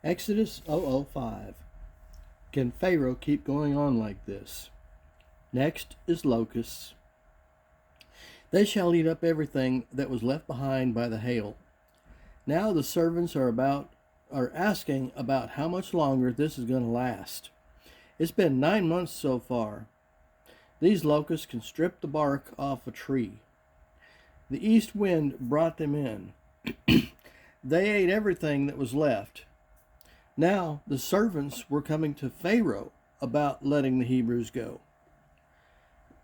Exodus 005. Can Pharaoh keep going on like this? Next is locusts. They shall eat up everything that was left behind by the hail. Now the servants are asking about how much longer this is going to last. It's been 9 months so far. These locusts can strip the bark off a tree. The east wind brought them in. They ate everything that was left. Now the servants were coming to Pharaoh about letting the Hebrews go.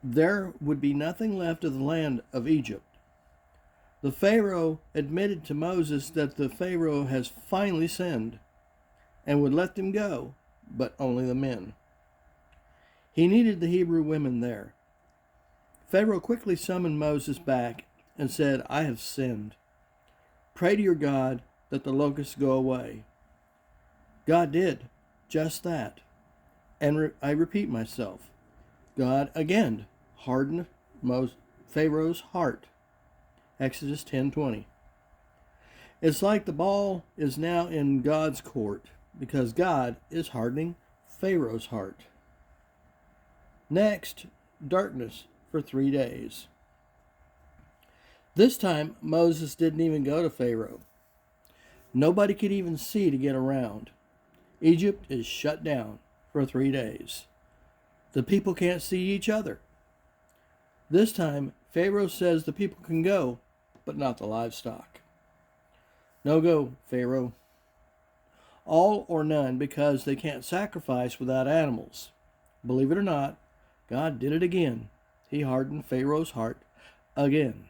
There would be nothing left of the land of Egypt. The Pharaoh admitted to Moses that the Pharaoh has finally sinned and would let them go, but only the men. He needed the Hebrew women there. Pharaoh quickly summoned Moses back and said, "I have sinned. Pray to your God that the locusts go away." God did just that. And I repeat myself, God again hardened Pharaoh's heart. Exodus 10:20. It's like the ball is now in God's court because God is hardening Pharaoh's heart. Next, darkness for 3 days. This time, Moses didn't even go to Pharaoh. Nobody could even see to get around. Egypt is shut down for 3 days. The people can't see each other. This time, Pharaoh says the people can go, but not the livestock. No go, Pharaoh. All or none, because they can't sacrifice without animals. Believe it or not, God did it again. He hardened Pharaoh's heart again.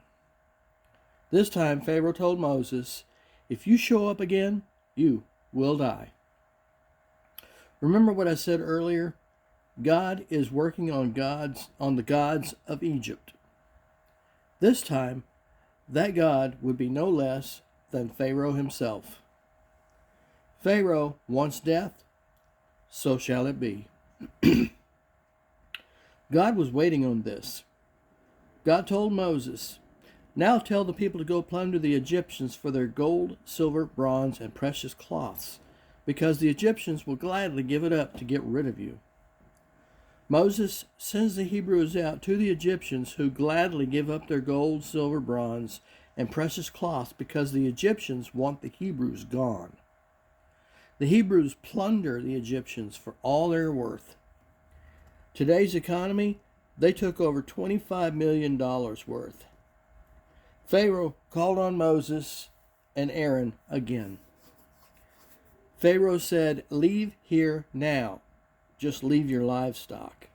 This time, Pharaoh told Moses, "If you show up again, you will die." Remember what I said earlier? God is working on the gods of Egypt. This time, that God would be no less than Pharaoh himself. Pharaoh wants death, so shall it be. God was waiting on this. God told Moses, "Now tell the people to go plunder the Egyptians for their gold, silver, bronze, and precious cloths, because the Egyptians will gladly give it up to get rid of you." Moses sends the Hebrews out to the Egyptians, who gladly give up their gold, silver, bronze, and precious cloths because the Egyptians want the Hebrews gone. The Hebrews plunder the Egyptians for all they're worth. Today's economy, they took over $25 million worth. Pharaoh called on Moses and Aaron again. Pharaoh said, "Leave here now. Just leave your livestock."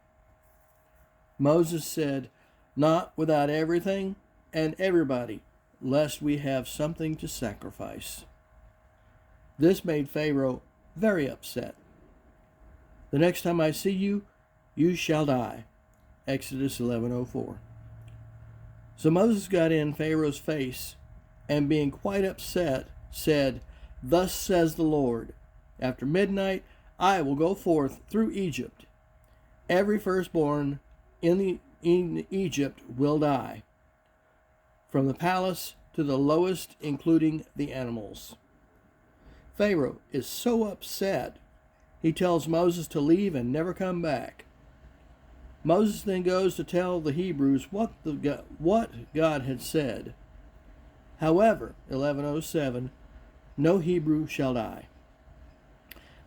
Moses said, "Not without everything and everybody, lest we have something to sacrifice." This made Pharaoh very upset. "The next time I see you, you shall die." Exodus 11:04. So Moses got in Pharaoh's face and, being quite upset, said, "Thus says the Lord, after midnight I will go forth through Egypt. Every firstborn in Egypt will die, from the palace to the lowest, including the animals." Pharaoh is so upset, he tells Moses to leave and never come back. Moses then goes to tell the Hebrews what God had said. However, 11:07, no Hebrew shall die.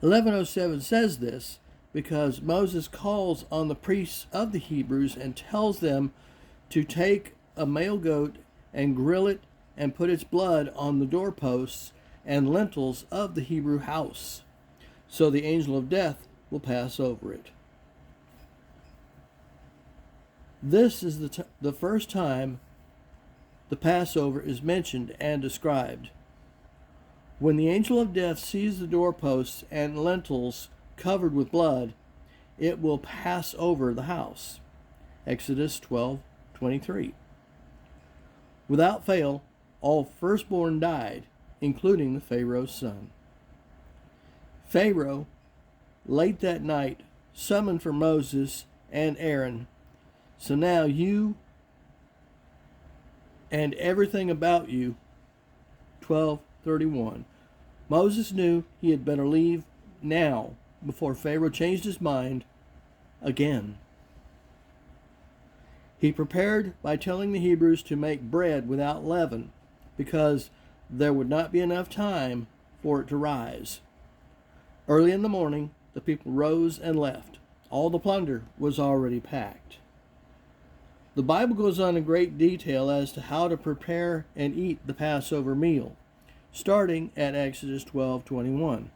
11:07 says this because Moses calls on the priests of the Hebrews and tells them to take a male goat and grill it and put its blood on the doorposts and lintels of the Hebrew house, so the angel of death will pass over it. This is the first time the Passover is mentioned and described. When the angel of death sees the doorposts and lintels covered with blood, it will pass over the house. Exodus 12:23. Without fail, all firstborn died, including the Pharaoh's son. Pharaoh, late that night, summoned for Moses and Aaron. "So now you and everything about you," 12:31, Moses knew he had better leave now before Pharaoh changed his mind again. He prepared by telling the Hebrews to make bread without leaven, because there would not be enough time for it to rise. Early in the morning, the people rose and left. All the plunder was already packed. The Bible goes on in great detail as to how to prepare and eat the Passover meal, starting at Exodus 12:21.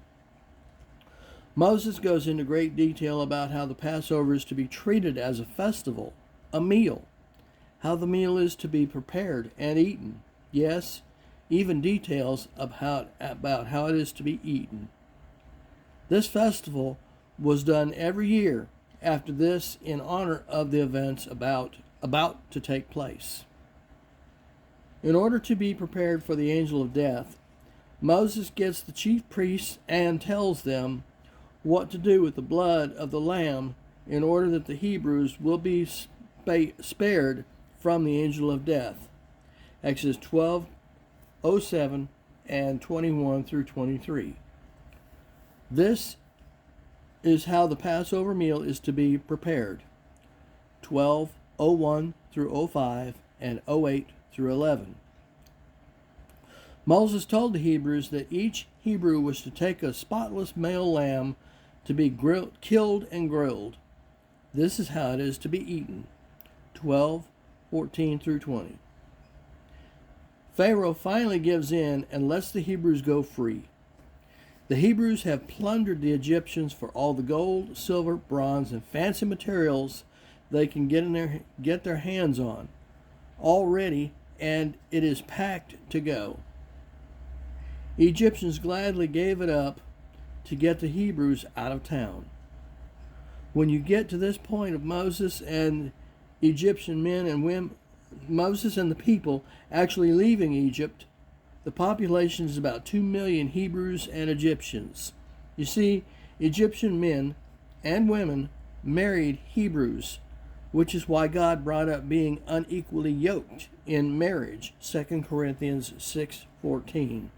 Moses goes into great detail about how the Passover is to be treated as a festival, a meal, how the meal is to be prepared and eaten. Yes, even details about how it is to be eaten. This festival was done every year after this in honor of the events about to take place. In order to be prepared for the angel of death, Moses gets the chief priests and tells them what to do with the blood of the lamb in order that the Hebrews will be spared from the angel of death. Exodus 12:07 and 21 through 23. This is how the Passover meal is to be prepared. 12:01 through 05 and 08 through 11. Moses told the Hebrews that each Hebrew was to take a spotless male lamb to be killed and grilled. This is how it is to be eaten. 12:14 through 20. Pharaoh finally gives in and lets the Hebrews go free. The Hebrews have plundered the Egyptians for all the gold, silver, bronze, and fancy materials they can get their hands on, all ready, and it is packed to go. Egyptians gladly gave it up to get the Hebrews out of town. When you get to this point of Moses and Egyptian men and women, Moses and the people actually leaving Egypt, the population is about 2 million Hebrews and Egyptians. You see, Egyptian men and women married Hebrews, which is why God brought up being unequally yoked in marriage, 2 Corinthians 6:14.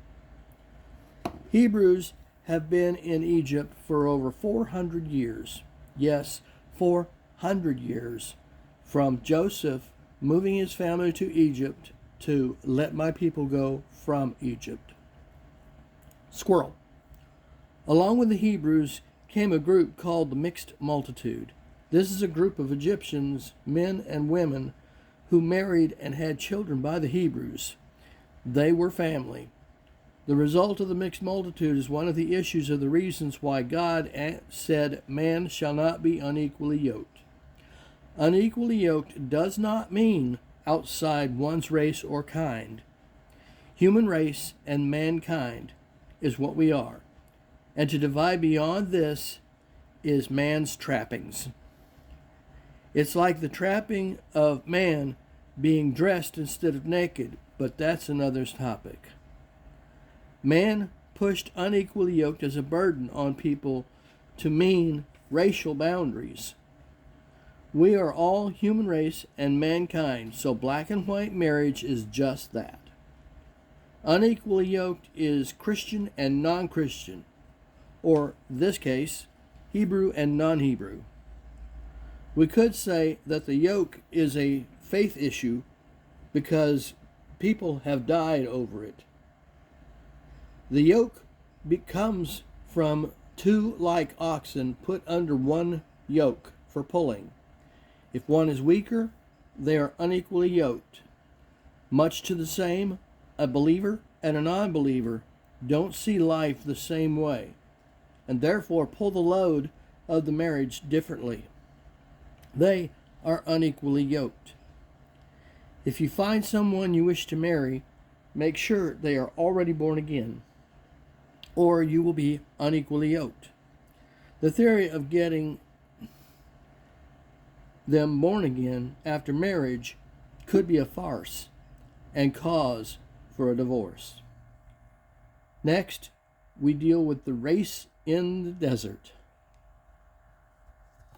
Hebrews have been in Egypt for over 400 years. Yes, 400 years, from Joseph moving his family to Egypt to let my people go from Egypt. Squirrel. Along with the Hebrews came a group called the mixed multitude. This is a group of Egyptians, men and women, who married and had children by the Hebrews. They were family. The result of the mixed multitude is one of the issues of the reasons why God said man shall not be unequally yoked. Unequally yoked does not mean outside one's race or kind. Human race and mankind is what we are. And to divide beyond this is man's trappings. It's like the trapping of man being dressed instead of naked, but that's another topic. Man pushed unequally yoked as a burden on people to mean racial boundaries. We are all human race and mankind, so black and white marriage is just that. Unequally yoked is Christian and non-Christian, or in this case, Hebrew and non-Hebrew. We could say that the yoke is a faith issue because people have died over it. The yoke comes from two like oxen put under one yoke for pulling. If one is weaker, they are unequally yoked. Much to the same, a believer and a non-believer don't see life the same way, and therefore pull the load of the marriage differently. They are unequally yoked. If you find someone you wish to marry, make sure they are already born again, or you will be unequally yoked. The theory of getting them born again after marriage could be a farce and cause for a divorce. Next, we deal with the race in the desert.